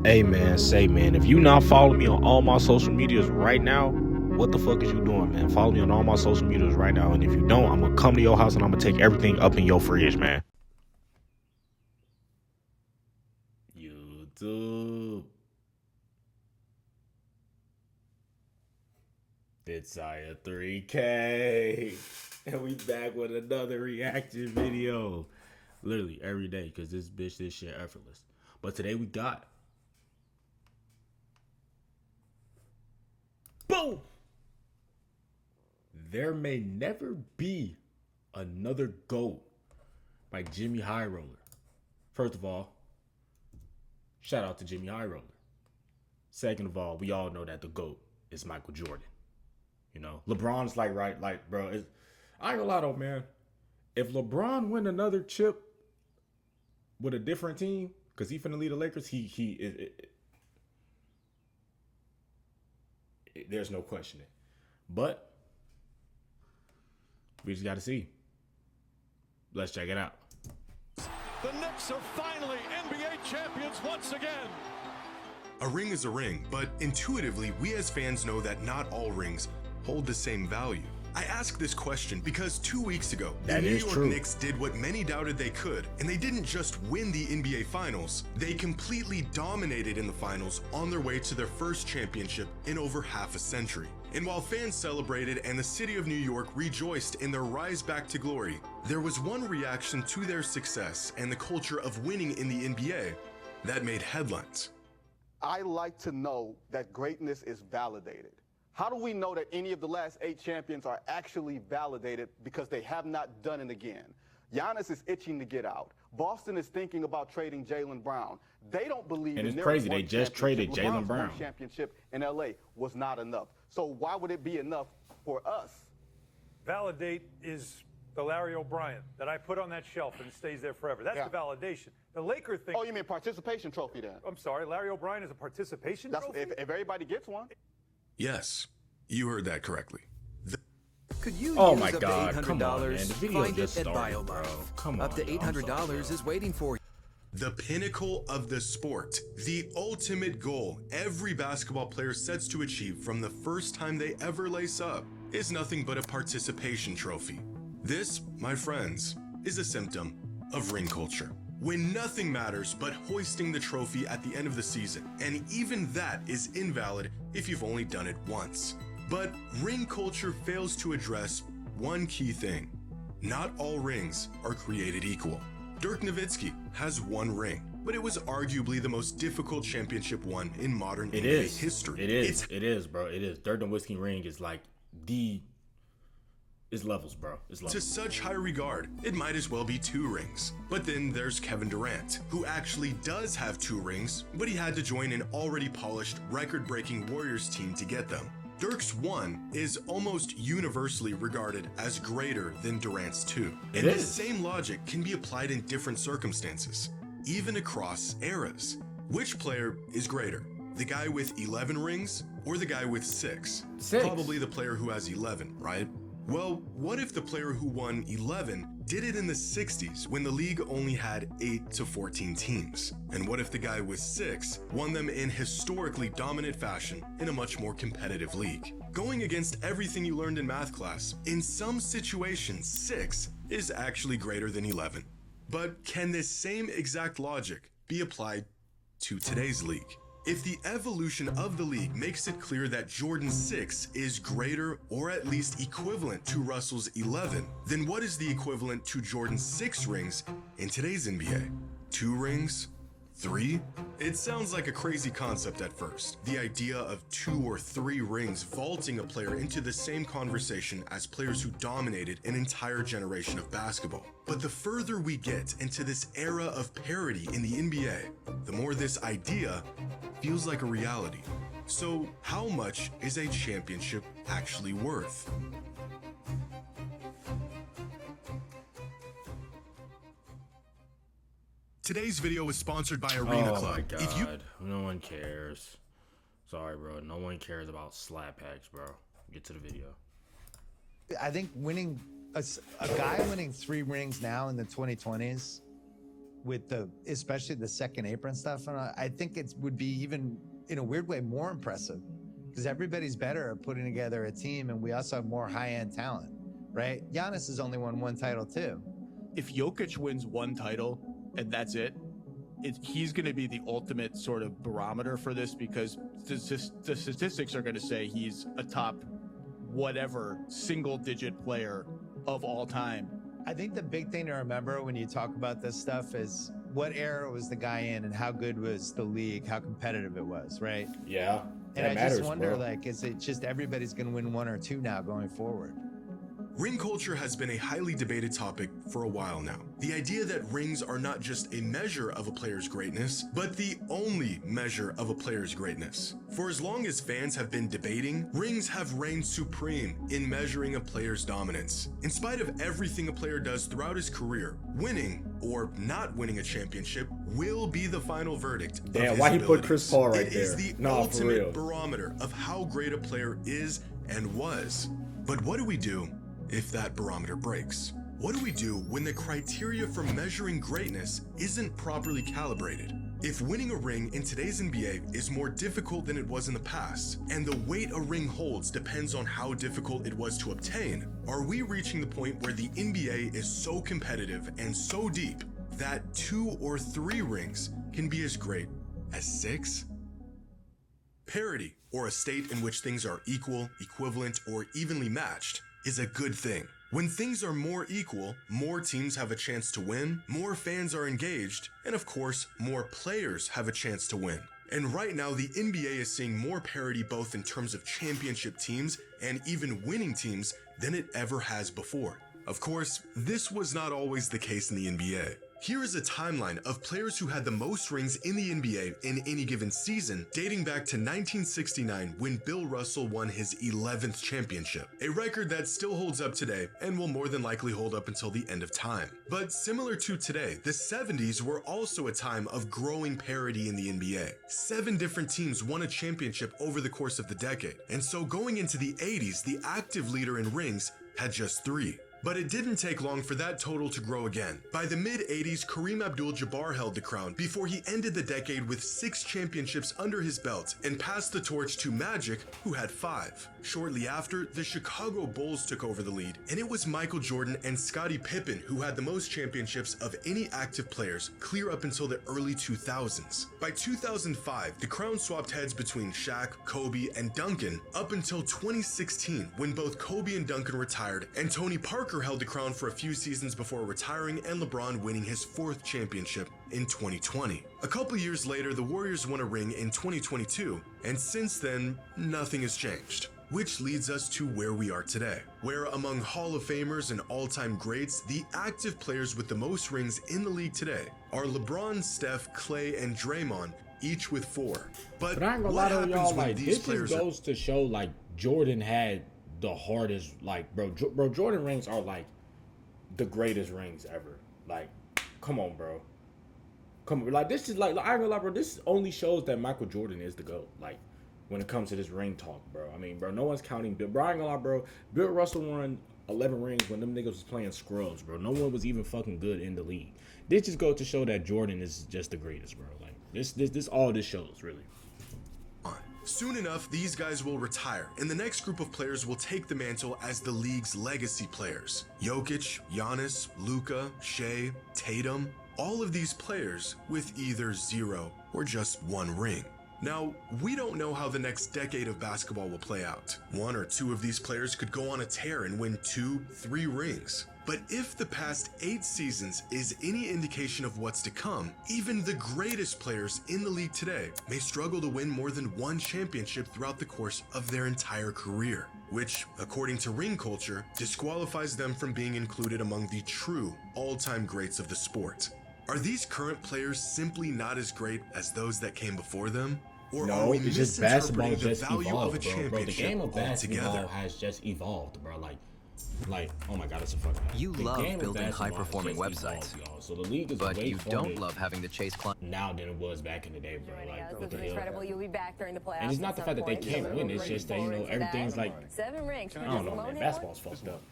Hey man, say man, if you not following me on all my social medias right now, what the fuck is you doing, man? Follow me on all my social medias right now, and if you don't, I'm gonna come to your house and I'm gonna take everything up in your fridge, man. YouTube. It's siahh3k, and we back with another reaction video. Literally every day, cause this shit effortless. But today we got boom. There may never be another GOAT by Jimmy High Roller. First of all, shout out to Jimmy High Roller. Second of all, we all know that the GOAT is Michael Jordan. You know, LeBron's like, bro, I ain't gonna lie though, man. If LeBron win another chip with a different team, because he finna lead the Lakers, there's no questioning. But we just got to see. Let's check it out. The Knicks are finally NBA champions once again. A ring is a ring, but intuitively, we as fans know that not all rings hold the same value. I ask this question because 2 weeks ago, the New York Knicks did what many doubted they could, and they didn't just win the NBA Finals, they completely dominated in the finals on their way to their first championship in over half a century. And while fans celebrated and the city of New York rejoiced in their rise back to glory, there was one reaction to their success and the culture of winning in the NBA that made headlines. I like to know that greatness is validated. How do we know that any of the last 8 champions are actually validated because they have not done it again? Giannis is itching to get out. Boston is thinking about trading Jaylen Brown. They don't believe and in it's crazy. They just traded Jaylen Brown. Championship in LA was not enough. So why would it be enough for us? Validate is the Larry O'Brien that I put on that shelf and it stays there forever. That's the validation. The Laker thing. Oh, you mean participation trophy then? I'm sorry, Larry O'Brien is a participation trophy? If everybody gets one. Yes, you heard that correctly. Could you oh use my up God, to $800? come on, man. The video Find just it at started, bro. Come on, up to $800 is waiting for you. The pinnacle of the sport, the ultimate goal every basketball player sets to achieve from the first time they ever lace up, is nothing but a participation trophy. This, my friends, is a symptom of ring culture. When nothing matters but hoisting the trophy at the end of the season, and even that is invalid if you've only done it once. But ring culture fails to address one key thing. Not all rings are created equal. Dirk Nowitzki has one ring, but it was arguably the most difficult championship won in modern NBA history. It is, bro. It is. Dirk Nowitzki ring is like it's levels, bro. It's levels. To such high regard, it might as well be 2 rings. But then there's Kevin Durant, who actually does have 2 rings, but he had to join an already polished, record-breaking Warriors team to get them. Dirk's 1 is almost universally regarded as greater than Durant's 2. And the same logic can be applied in different circumstances, even across eras. Which player is greater? The guy with 11 rings or the guy with 6? Probably the player who has 11, right? Well, what if the player who won 11 did it in the 60s when the league only had 8 to 14 teams? And what if the guy with 6 won them in historically dominant fashion in a much more competitive league? Going against everything you learned in math class, in some situations, 6 is actually greater than 11. But can this same exact logic be applied to today's league? If the evolution of the league makes it clear that Jordan's 6 is greater or at least equivalent to Russell's 11, then what is the equivalent to Jordan's 6 rings in today's NBA? 2 rings? 3? It sounds like a crazy concept at first. The idea of 2 or 3 rings vaulting a player into the same conversation as players who dominated an entire generation of basketball. But the further we get into this era of parity in the NBA, the more this idea feels like a reality. So how much is a championship actually worth? Today's video is sponsored by Arena Club. Oh my God, no one cares. Sorry, bro. No one cares about slap packs, bro. Get to the video. I think winning a guy winning 3 rings now in the 2020s with the, especially the second apron stuff. And I think it would be even in a weird way more impressive because everybody's better at putting together a team, and we also have more high-end talent, right? Giannis has only won one title too. If Jokic wins one title and that's it, he's going to be the ultimate sort of barometer for this, because the statistics are going to say he's a top whatever single-digit player of all time. I think the big thing to remember when you talk about this stuff is what era was the guy in and how good was the league, how competitive it was, right? Yeah. And I matters, just wonder, bro. like, is it just everybody's going to win one or two now going forward? Ring culture has been a highly debated topic for a while now. The idea that rings are not just a measure of a player's greatness, but the only measure of a player's greatness. For as long as fans have been debating, rings have reigned supreme in measuring a player's dominance. In spite of everything a player does throughout his career, winning or not winning a championship will be the final verdict of Damn, his why he put abilities. Chris Paul right It is there? the Nah, for ultimate real. barometer of how great a player is and was. But what do we do if that barometer breaks? What do we do when the criteria for measuring greatness isn't properly calibrated? If winning a ring in today's NBA is more difficult than it was in the past, and the weight a ring holds depends on how difficult it was to obtain, are we reaching the point where the NBA is so competitive and so deep that 2 or 3 rings can be as great as 6? Parity, or a state in which things are equal, equivalent, or evenly matched, is a good thing. When things are more equal, more teams have a chance to win, more fans are engaged, and of course, more players have a chance to win. And right now, the NBA is seeing more parity both in terms of championship teams and even winning teams than it ever has before. Of course, this was not always the case in the NBA. Here is a timeline of players who had the most rings in the NBA in any given season, dating back to 1969 when Bill Russell won his 11th championship, a record that still holds up today and will more than likely hold up until the end of time. But similar to today, the 70s were also a time of growing parity in the NBA. 7 different teams won a championship over the course of the decade, and so going into the 80s, the active leader in rings had just 3. But it didn't take long for that total to grow again. By the mid-80s, Kareem Abdul-Jabbar held the crown before he ended the decade with 6 championships under his belt and passed the torch to Magic, who had 5. Shortly after, the Chicago Bulls took over the lead, and it was Michael Jordan and Scottie Pippen who had the most championships of any active players clear up until the early 2000s. By 2005, the crown swapped heads between Shaq, Kobe, and Duncan up until 2016, when both Kobe and Duncan retired, and Tony Parker held the crown for a few seasons before retiring, and LeBron winning his 4th championship in 2020. A couple years later, the Warriors won a ring in 2022, and since then, nothing has changed. Which leads us to where we are today, where among Hall of Famers and all-time greats, the active players with the most rings in the league today are LeBron, Steph, Clay, and Draymond, each with 4. But I ain't gonna lie to y'all, like, this just goes to show, like, Jordan had the hardest, like, bro, Jordan rings are, like, the greatest rings ever. Like, come on, bro. Come on. Like, this is, like, I ain't gonna lie, bro, this only shows that Michael Jordan is the GOAT. Like, when it comes to this ring talk, bro. I mean, bro, no one's counting Bill. Bro, I ain't gonna lie, bro. Bill Russell won 11 rings when them niggas was playing scrubs, bro. No one was even fucking good in the league. This just goes to show that Jordan is just the greatest, bro. Like, this all this shows, really. Soon enough, these guys will retire, and the next group of players will take the mantle as the league's legacy players. Jokic, Giannis, Luka, Shea, Tatum, all of these players with either 0 or just 1 ring. Now, we don't know how the next decade of basketball will play out. 1 or 2 of these players could go on a tear and win 2, 3 rings. But if the past 8 seasons is any indication of what's to come, even the greatest players in the league today may struggle to win more than 1 championship throughout the course of their entire career, which, according to ring culture, disqualifies them from being included among the true all-time greats of the sport. Are these current players simply not as great as those that came before them? Or are No, we it's just basketball misinterpreting the just value evolved, of a bro. Bro, the championship game of basketball altogether? has just evolved, bro. Like, oh my god, it's a fucking. You the love game of building basketball has high-performing just websites. evolved, y'all. So the league is But way you farther don't love having to chase clients. now than it was back in the day, bro. Like, what This the is hell? incredible. You'll be back during the playoffs. And it's not the at fact some that they point, can't so win. we're It's looking just that, you know, forward to everything's that. like, 7 rings. I don't know, man. Basketball's fucked up.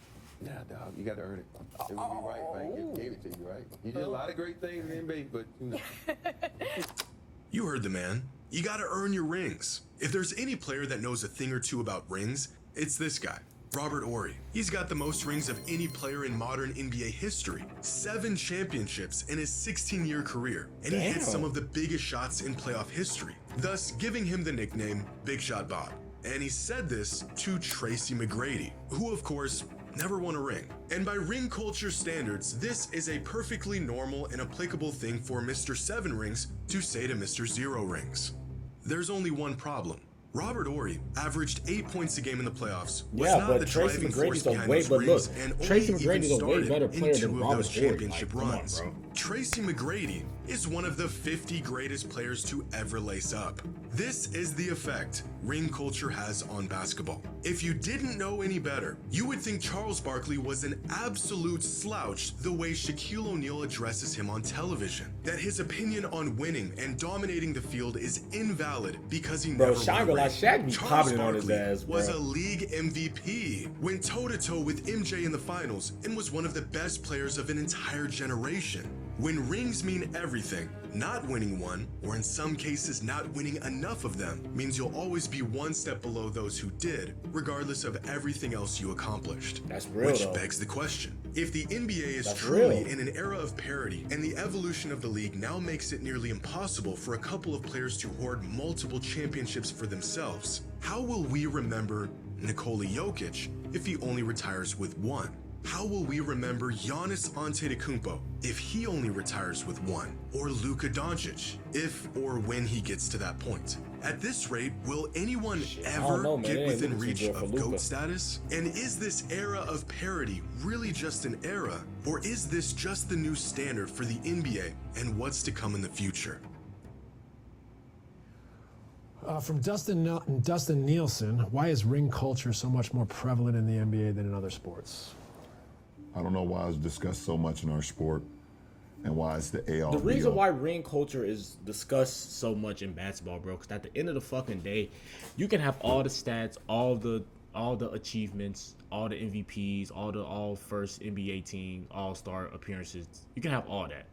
Nah, dog, you got to earn it. It would be right if I ain't gave it to you, right? You did a lot of great things in the NBA, but you know. You heard the man. You gotta earn your rings. If there's any player that knows a thing or two about rings, it's this guy, Robert Horry. He's got the most rings of any player in modern NBA history. 7 championships in his 16-year career. And he hit some of the biggest shots in playoff history, thus giving him the nickname Big Shot Bob. And he said this to Tracy McGrady, who of course never won a ring. And by ring culture standards, this is a perfectly normal and applicable thing for Mr. 7 rings to say to Mr. 0 rings. There's only one problem. Robert Horry averaged 8 points a game in the playoffs. Was not the Tracy driving force McGrady's a behind way, those but rings, look, and Tracy only even McGrady's a way started better in player 2 than of Robert those Horry. championship Like, come on, runs. bro. Tracy McGrady is one of the 50 greatest players to ever lace up. This is the effect ring culture has on basketball. If you didn't know any better, you would think Charles Barkley was an absolute slouch the way Shaquille O'Neal addresses him on television. That his opinion on winning and dominating the field is invalid because he never won a ring. Shaq be Charles popping on his Barkley ass, bro. was a league MVP, went toe-to-toe with MJ in the finals, and was one of the best players of an entire generation. When rings mean everything, not winning one, or in some cases not winning enough of them, means you'll always be one step below those who did, regardless of everything else you accomplished. That's real, Which though. begs the question. If the NBA is That's truly real. in an era of parity, and the evolution of the league now makes it nearly impossible for a couple of players to hoard multiple championships for themselves, how will we remember Nikola Jokic if he only retires with one? How will we remember Giannis Antetokounmpo if he only retires with one? Or Luka Doncic if or when he gets to that point? At this rate, will anyone ever know, man. It get ain't within looking reach too good of for Luka. GOAT status? And is this era of parity really just an era? Or is this just the new standard for the NBA and what's to come in the future? From Dustin Nielsen, why is ring culture so much more prevalent in the NBA than in other sports? I don't know why it's discussed so much in our sport and why it's the AR. The reason why ring culture is discussed so much in basketball, bro, because at the end of the fucking day, you can have all the stats, all the achievements, all the MVPs, all first NBA team, all-star appearances. You can have all that.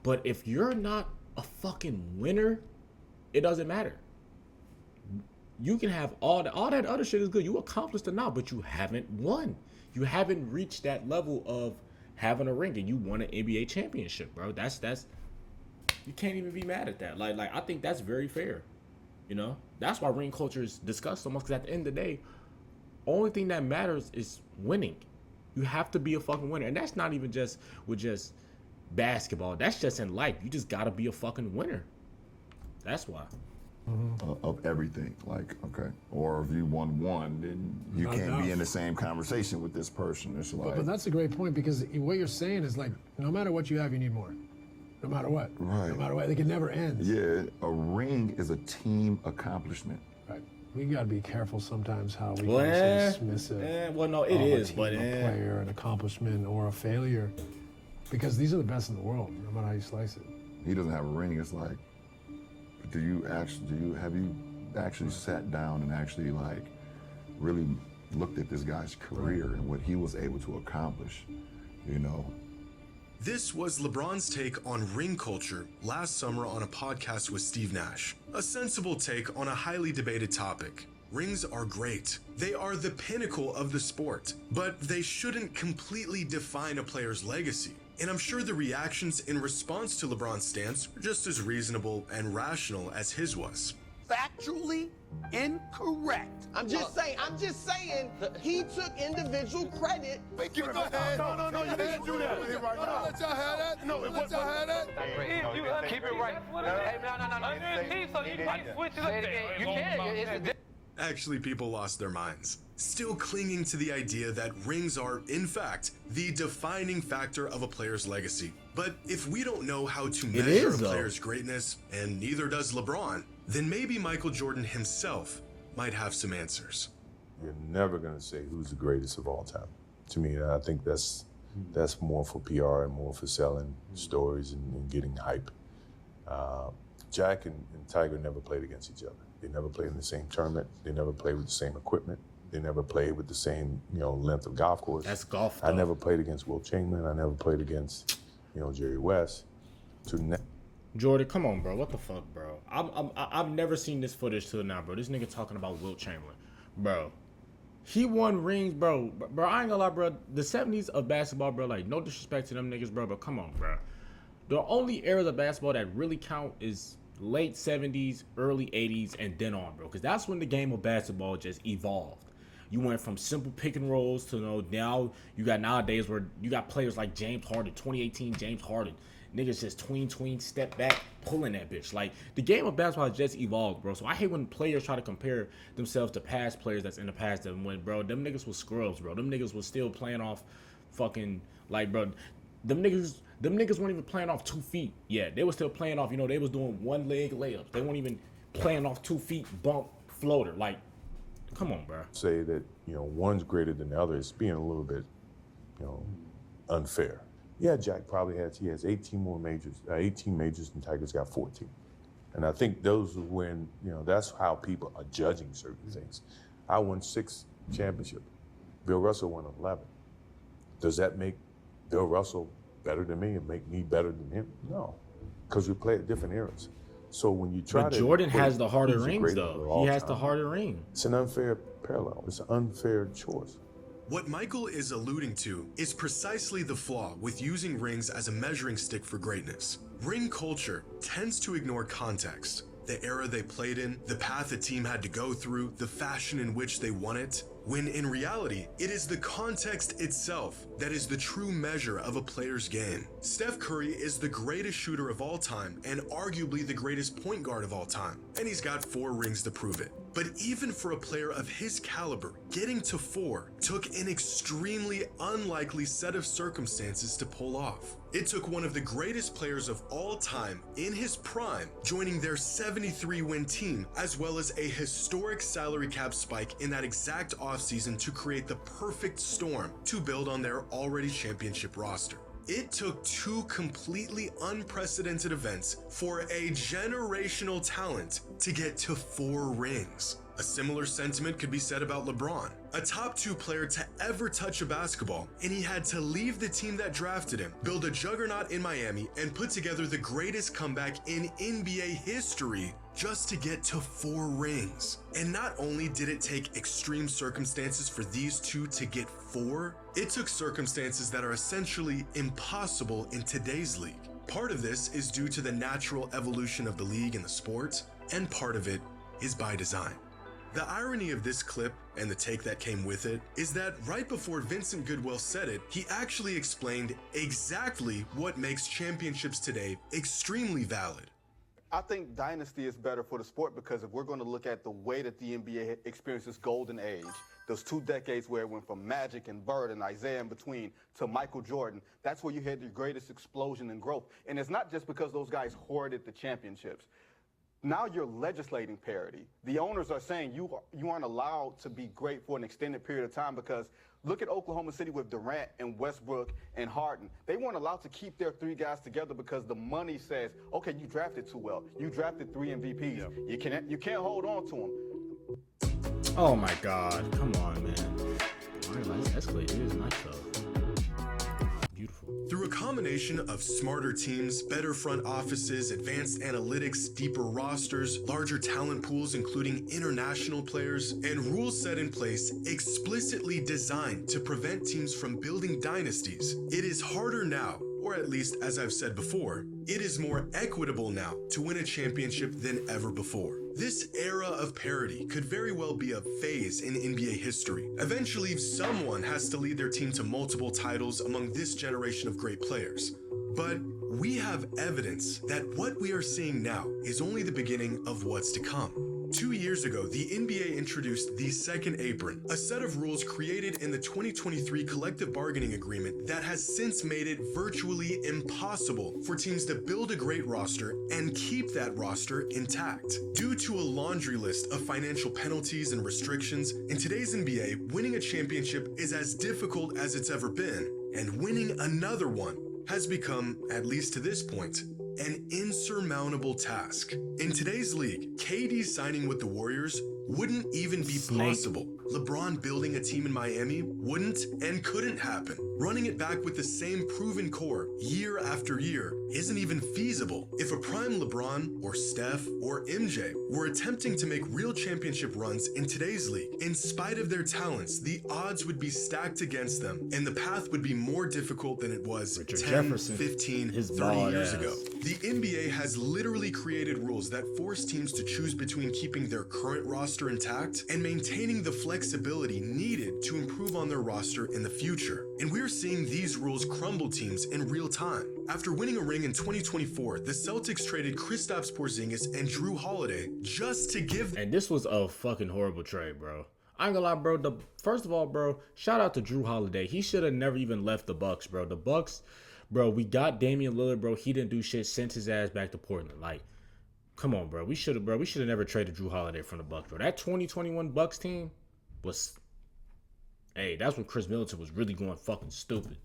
But if you're not a fucking winner, it doesn't matter. You can have all that other shit is good. You accomplished enough, but you haven't won. You haven't reached that level of having a ring, and you won an NBA championship, bro. That's you can't even be mad at that. Like I think that's very fair. You know, that's why ring culture is discussed so much. Because at the end of the day, only thing that matters is winning. You have to be a fucking winner, and that's not even just with just basketball. That's just in life. You just gotta be a fucking winner. That's why. Of everything, like, okay, or if you won one, then you Not can't enough. be in the same conversation with this person. It's like, But that's a great point, because what you're saying is, like, no matter what you have, you need more. No matter what. Right. No matter what. It never ends. yeah, a ring is a team accomplishment. Right. We got to be careful sometimes how we Well, can say dismissive. well, no, it of is, a team, but a player, an accomplishment, or a failure, because these are the best in the world, no matter how you slice it. He doesn't have a ring. It's like, have you actually sat down and actually like really looked at this guy's career and what he was able to accomplish, you know? This was LeBron's take on ring culture last summer on a podcast with Steve Nash. A sensible take on a highly debated topic. Rings are great. They are the pinnacle of the sport, but they shouldn't completely define a player's legacy. And I'm sure the reactions in response to LeBron's stance were just as reasonable and rational as his was. Factually incorrect. I'm just saying, he took individual credit. No, you didn't do that. Let y'all have that. No, let y'all have that. Keep it right. Hey, no. So you might switch it up. You can. Actually, people lost their minds, still clinging to the idea that rings are, in fact, the defining factor of a player's legacy. But if we don't know how to measure a player's greatness, and neither does LeBron, then maybe Michael Jordan himself might have some answers. You're never going to say who's the greatest of all time. To me, I think that's more for PR and more for selling stories and getting hype. Jack and Tiger never played against each other. They never played in the same tournament. They never played with the same equipment. They never played with the same, length of golf course. That's golf, I never played against Wilt Chamberlain. I never played against, Jerry West. Jordan, come on, bro. What the fuck, bro? I've never seen this footage till now, bro. This nigga talking about Wilt Chamberlain, bro. He won rings, bro. Bro, I ain't gonna lie, bro. The 70s of basketball, bro, like, no disrespect to them niggas, bro, but come on, bro. The only eras of basketball that really count is late 70s, early 80s, and then on, bro. Because that's when the game of basketball just evolved. You went from simple pick and rolls to, now you got nowadays where you got players like James Harden, 2018 James Harden. Niggas just tween, step back, pulling that bitch. Like, the game of basketball has just evolved, bro. So I hate when players try to compare themselves to past players that's in the past that went, bro. Them niggas was scrubs, bro. Them niggas was still playing off fucking, like, bro. Them niggas weren't even playing off 2 feet. Yeah, they were still playing off, they was doing one leg layups. They weren't even playing off 2 feet bump floater. Like, come on, bro. Say that, one's greater than the other. It's being a little bit, unfair. Yeah, Jack probably has 18 majors and Tiger's got 14. And I think those are when, that's how people are judging certain things. I won 6 championships. Bill Russell won 11. Does that make Bill Russell better than me and make me better than him? No, because we play at different eras. So when you try but to... Jordan has the harder rings, though. He has the harder ring. It's an unfair parallel. It's an unfair choice. What Michael is alluding to is precisely the flaw with using rings as a measuring stick for greatness. Ring culture tends to ignore context. The era they played in, the path a team had to go through, the fashion in which they won it, when in reality, it is the context itself that is the true measure of a player's game. Steph Curry is the greatest shooter of all time and arguably the greatest point guard of all time, and he's got 4 rings to prove it. But even for a player of his caliber, getting to 4 took an extremely unlikely set of circumstances to pull off. It took one of the greatest players of all time in his prime joining their 73-win team, as well as a historic salary cap spike in that exact offseason to create the perfect storm to build on their already championship roster. It took 2 completely unprecedented events for a generational talent to get to 4 rings. A similar sentiment could be said about LeBron, a top 2 player to ever touch a basketball, and he had to leave the team that drafted him, build a juggernaut in Miami, and put together the greatest comeback in NBA history just to get to 4 rings. And not only did it take extreme circumstances for these 2 to get 4, it took circumstances that are essentially impossible in today's league. Part of this is due to the natural evolution of the league and the sport, and part of it is by design. The irony of this clip, and the take that came with it, is that right before Vincent Goodwill said it, he actually explained exactly what makes championships today extremely valid. I think dynasty is better for the sport because if we're going to look at the way that the NBA experienced its golden age, those 2 decades where it went from Magic and Bird and Isaiah in between to Michael Jordan, that's where you had the greatest explosion in growth. And it's not just because those guys hoarded the championships. Now you're legislating parity. The owners are saying you aren't allowed to be great for an extended period of time because look at Oklahoma City with Durant and Westbrook and Harden. They weren't allowed to keep their 3 guys together because the money says, okay, you drafted too well. You drafted 3 MVPs. You can't hold on to them. Oh my God, come on, man. That's escalated. It is nice though. Beautiful. Through a combination of smarter teams, better front offices, advanced analytics, deeper rosters, larger talent pools including international players, and rules set in place explicitly designed to prevent teams from building dynasties, it is harder now, or at least as I've said before, it is more equitable now to win a championship than ever before. This era of parity could very well be a phase in NBA history. Eventually, someone has to lead their team to multiple titles among this generation of great players. But we have evidence that what we are seeing now is only the beginning of what's to come. 2 years ago, the NBA introduced the Second Apron, a set of rules created in the 2023 Collective Bargaining Agreement that has since made it virtually impossible for teams to build a great roster and keep that roster intact. Due to a laundry list of financial penalties and restrictions, in today's NBA, winning a championship is as difficult as it's ever been, and winning another one has become, at least to this point, an insurmountable task. In today's league, KD signing with the Warriors wouldn't even be possible. LeBron building a team in Miami wouldn't and couldn't happen. Running it back with the same proven core year after year isn't even feasible. If a prime LeBron or Steph or MJ were attempting to make real championship runs in today's league, in spite of their talents, the odds would be stacked against them and the path would be more difficult than it was 10, 15, 30 years ago. The NBA has literally created rules that force teams to choose between keeping their current roster intact and maintaining the flexibility needed to improve on their roster in the future. And we're seeing these rules crumble teams in real time. After winning a ring in 2024, the Celtics traded Kristaps Porzingis and Drew Holiday just to give. And this was a fucking horrible trade, bro. I ain't gonna lie, bro. First of all, bro, shout out to Drew Holiday. He should have never even left the Bucks, bro. The Bucks, bro, we got Damian Lillard, bro. He didn't do shit, sent his ass back to Portland. Like, come on, bro. We should have never traded Drew Holiday from the Bucks, bro. That 2021 Bucks team was, hey, that's when Chris Middleton was really going fucking stupid.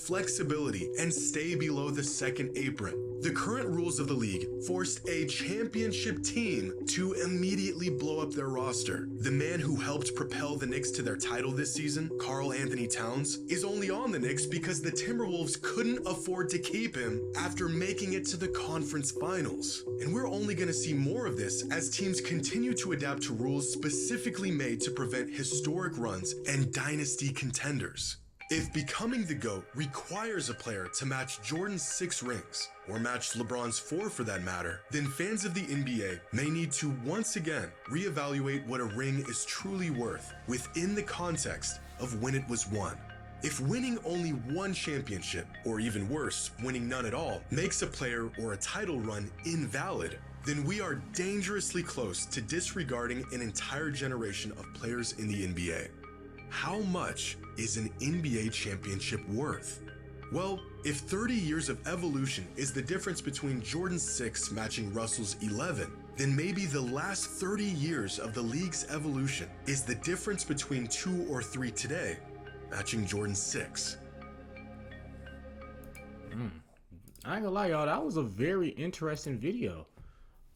Flexibility and stay below the second apron. The current rules of the league forced a championship team to immediately blow up their roster. The man who helped propel the Knicks to their title this season, Karl Anthony Towns, is only on the Knicks because the Timberwolves couldn't afford to keep him after making it to the conference finals. And we're only going to see more of this as teams continue to adapt to rules specifically made to prevent historic runs and dynasty contenders. If becoming the GOAT requires a player to match Jordan's 6 rings, or match LeBron's 4 for that matter, then fans of the NBA may need to once again reevaluate what a ring is truly worth within the context of when it was won. If winning only one championship, or even worse, winning none at all, makes a player or a title run invalid, then we are dangerously close to disregarding an entire generation of players in the NBA. How much is an NBA championship worth? Well, if 30 years of evolution is the difference between Jordan's 6 matching Russell's 11, then maybe the last 30 years of the league's evolution is the difference between 2 or 3 today, matching Jordan's 6. I ain't gonna lie, y'all, that was a very interesting video.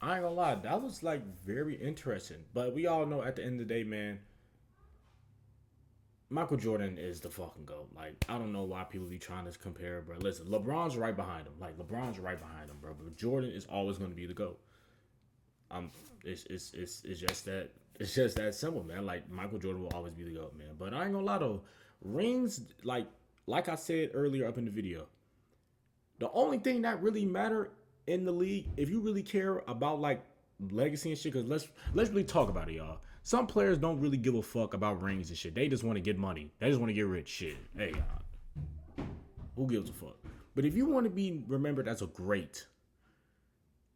I ain't gonna lie, that was like very interesting. But we all know at the end of the day, man, Michael Jordan is the fucking GOAT. Like, I don't know why people be trying to compare, bro. Listen, LeBron's right behind him. Like, LeBron's right behind him, bro. But Jordan is always going to be the GOAT. It's just that simple, man. Like, Michael Jordan will always be the GOAT, man. But I ain't gonna lie though, rings, like I said earlier up in the video, the only thing that really matter in the league, if you really care about like legacy and shit, because let's really talk about it, y'all. Some players don't really give a fuck about rings and shit. They just want to get money. They just want to get rich. Shit. Hey, who gives a fuck? But if you want to be remembered as a great,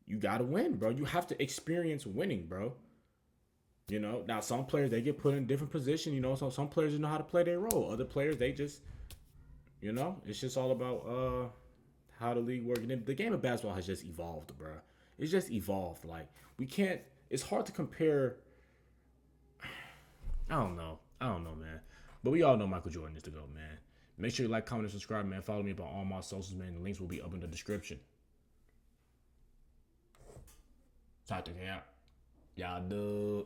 you got to win, bro. You have to experience winning, bro. You know, now some players, they get put in different positions, you know, so some players know how to play their role. Other players, they just, you know, it's just all about how the league works. And the game of basketball has just evolved, bro. It's just evolved. Like, we can't, it's hard to compare. I don't know, man. But we all know Michael Jordan is the GOAT, man. Make sure you like, comment, and subscribe, man. Follow me up on all my socials, man. The links will be up in the description. siahh3k out. Y'all do.